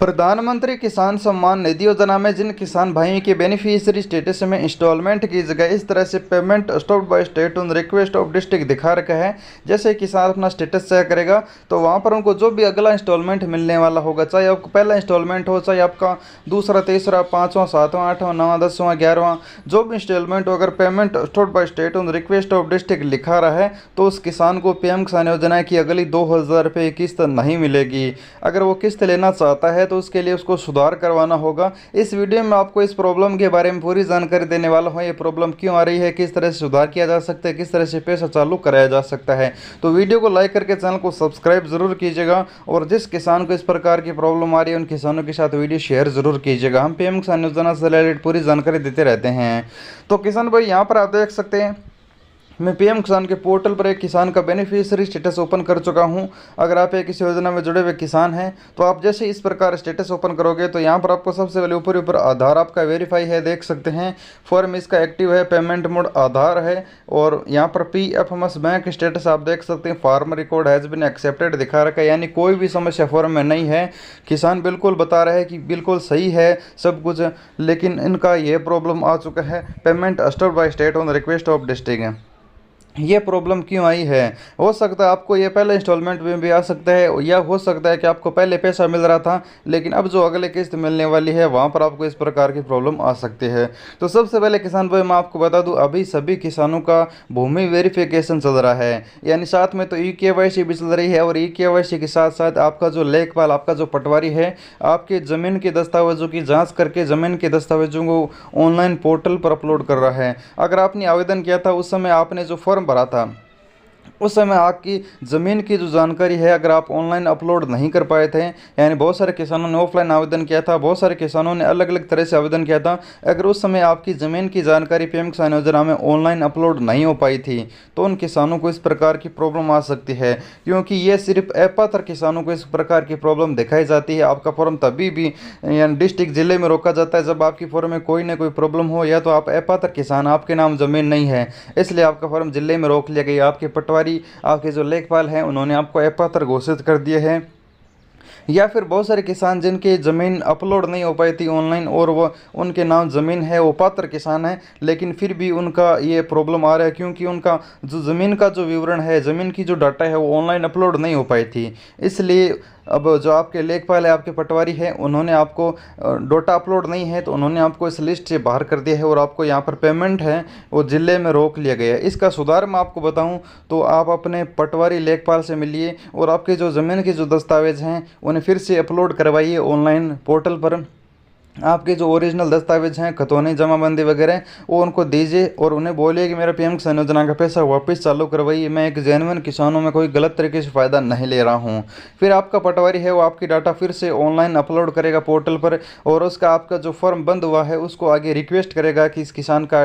प्रधानमंत्री किसान सम्मान निधि योजना में जिन किसान भाइयों के बेनिफिशियरी स्टेटस में इंस्टॉलमेंट की जगह इस तरह से payment stopped by state on request of district दिखा रखा है। जैसे किसान अपना स्टेटस चेक करेगा तो वहां पर उनको जो भी अगला इंस्टॉलमेंट मिलने वाला होगा, चाहे आपको पहला इंस्टॉलमेंट हो, चाहे आपका दूसरा, तीसरा, पाँचवां, सातवां, आठवां, नौवां, 10वां, 11वां, जो भी इंस्टॉलमेंट हो, अगर payment stopped by state on request of district लिखा रहा है तो उस किसान को पीएम किसान योजना की अगली 2000 रुपये की किस्त नहीं मिलेगी। अगर वो किस्त लेना चाहता है तो उसके लिए उसको सुधार करवाना होगा। इस वीडियो में आपको इस प्रॉब्लम के बारे में पूरी जानकारी देने वाला हूँ। ये प्रॉब्लम क्यों आ रही है, किस तरह से सुधार किया जा सकता है, किस तरह से पैसा चालू कराया जा सकता है। तो वीडियो को लाइक करके चैनल को सब्सक्राइब जरूर कीजिएगा और जिस किसान को इस प्रकार की प्रॉब्लम आ रही है उन किसानों के साथ वीडियो शेयर जरूर कीजिएगा। हम पीएम किसान योजना से रिलेटेड पूरी जानकारी देते रहते हैं। तो किसान भाई यहाँ पर आप देख सकते हैं मैं पीएम किसान के पोर्टल पर एक किसान का बेनिफिशियरी स्टेटस ओपन कर चुका हूं। अगर आप एक इस योजना में जुड़े हुए किसान हैं तो आप जैसे इस प्रकार स्टेटस ओपन करोगे तो यहां पर आपको सबसे पहले ऊपर आधार आपका वेरीफाई है, देख सकते हैं। फॉर्म इसका एक्टिव है, पेमेंट मोड आधार है और यहां पर PFMS बैंक स्टेटस आप देख सकते हैं। Farmer record has been accepted दिखा रखा है, यानी कोई भी समस्या फॉर्म में नहीं है। किसान बिल्कुल बता रहे हैं कि बिल्कुल सही है सब कुछ, लेकिन इनका ये प्रॉब्लम आ चुका है, payment stopped by state on request of district. ये प्रॉब्लम क्यों आई है? हो सकता है आपको ये पहले इंस्टॉलमेंट में भी आ सकता है, या हो सकता है कि आपको पहले पैसा मिल रहा था लेकिन अब जो अगले किस्त मिलने वाली है वहाँ पर आपको इस प्रकार की प्रॉब्लम आ सकती है। तो सबसे पहले किसान भाई मैं आपको बता दूं, अभी सभी किसानों का भूमि वेरिफिकेशन चल रहा है, यानी साथ में तो EKYC भी चल रही है और EKYC के साथ साथ आपका जो लेखपाल, आपका जो पटवारी है, आपके ज़मीन के दस्तावेजों की जाँच करके ज़मीन के दस्तावेजों को ऑनलाइन पोर्टल पर अपलोड कर रहा है। अगर आपने आवेदन किया था उस समय आपने जो फॉर्म भरा था उस समय आपकी ज़मीन की जो जानकारी है अगर आप ऑनलाइन अपलोड नहीं कर पाए थे, यानी बहुत सारे किसानों ने ऑफलाइन आवेदन किया था, बहुत सारे किसानों ने अलग अलग तरह से आवेदन किया था। अगर उस समय आपकी ज़मीन की जानकारी पीएम किसान योजना में ऑनलाइन अपलोड नहीं हो पाई थी तो उन किसानों को इस प्रकार की प्रॉब्लम आ सकती है, क्योंकि ये सिर्फ अपात्र किसानों को इस प्रकार की प्रॉब्लम दिखाई जाती है। आपका फॉर्म तभी भी यानी डिस्ट्रिक्ट जिले में रोका जाता है जब आपकी फॉर्म में कोई ना कोई प्रॉब्लम हो, या तो आप अपात्र किसान, आपके नाम ज़मीन नहीं है इसलिए आपका फॉर्म जिले में रोक लिया गया, आपके पटवारी, आपके जो लेखपाल हैं उन्होंने आपको अपात्र घोषित कर दिए हैं, या फिर बहुत सारे किसान जिनकी ज़मीन अपलोड नहीं हो पाई थी ऑनलाइन और वो उनके नाम ज़मीन है, वो पात्र किसान है लेकिन फिर भी उनका ये प्रॉब्लम आ रहा है क्योंकि उनका जो ज़मीन का जो विवरण है, ज़मीन की जो डाटा है वो ऑनलाइन अपलोड नहीं हो पाई थी। इसलिए अब जो आपके लेखपाल है, आपके पटवारी है, उन्होंने आपको डाटा अपलोड नहीं है तो उन्होंने आपको इस लिस्ट से बाहर कर दिया है और आपको यहाँ पर पेमेंट है वो जिले में रोक लिया गया है। इसका सुधार मैं आपको बताऊं तो आप अपने पटवारी लेखपाल से मिलिए और आपके जो ज़मीन के जो दस्तावेज़ हैं उन्हें फिर से अपलोड करवाइए ऑनलाइन पोर्टल पर। आपके जो ओरिजिनल दस्तावेज हैं, खतौनी, जमाबंदी वगैरह, वो उनको दीजिए और उन्हें बोलिए कि मेरा पीएम किसान योजना का पैसा वापस चालू करवाइए, मैं एक जेन्युइन किसान हूं, मैं कोई गलत तरीके से फ़ायदा नहीं ले रहा हूं। फिर आपका पटवारी है वो आपकी डाटा फिर से ऑनलाइन अपलोड करेगा पोर्टल पर और उसका आपका जो फॉर्म बंद हुआ है उसको आगे रिक्वेस्ट करेगा कि इस किसान का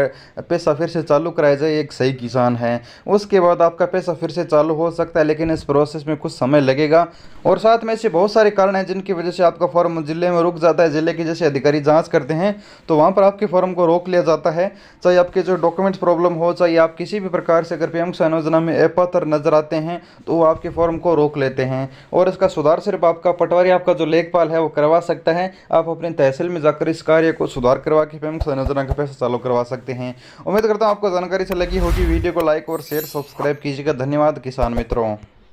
पैसा फिर से चालू कराया जाए, एक सही किसान है। उसके बाद आपका पैसा फिर से चालू हो सकता है, लेकिन इस प्रोसेस में कुछ समय लगेगा। और साथ में ऐसे बहुत सारे कारण हैं जिनकी वजह से आपका फॉर्म जिले में रुक जाता है। जिले के जैसे अधिकारी जांच करते हैं तो वहां पर आपके फॉर्म को रोक लिया जाता है, चाहे आपके जो डॉक्यूमेंट्स प्रॉब्लम हो, चाहे आप किसी भी प्रकार से अगर पीएम किसान योजना में अपात्र नजर आते हैं तो वो आपके फॉर्म को रोक लेते हैं। और इसका सुधार सिर्फ आपका पटवारी, आपका जो लेखपाल है वो करवा सकता है। आप अपनी तहसील में जाकर इस कार्य को सुधार करवा के पीएम किसान योजना का पैसा चालू करवा सकते हैं। उम्मीद करता हूँ आपको जानकारी से लगी होगी। वीडियो को लाइक और शेयर सब्सक्राइब कीजिएगा। धन्यवाद किसान मित्रों।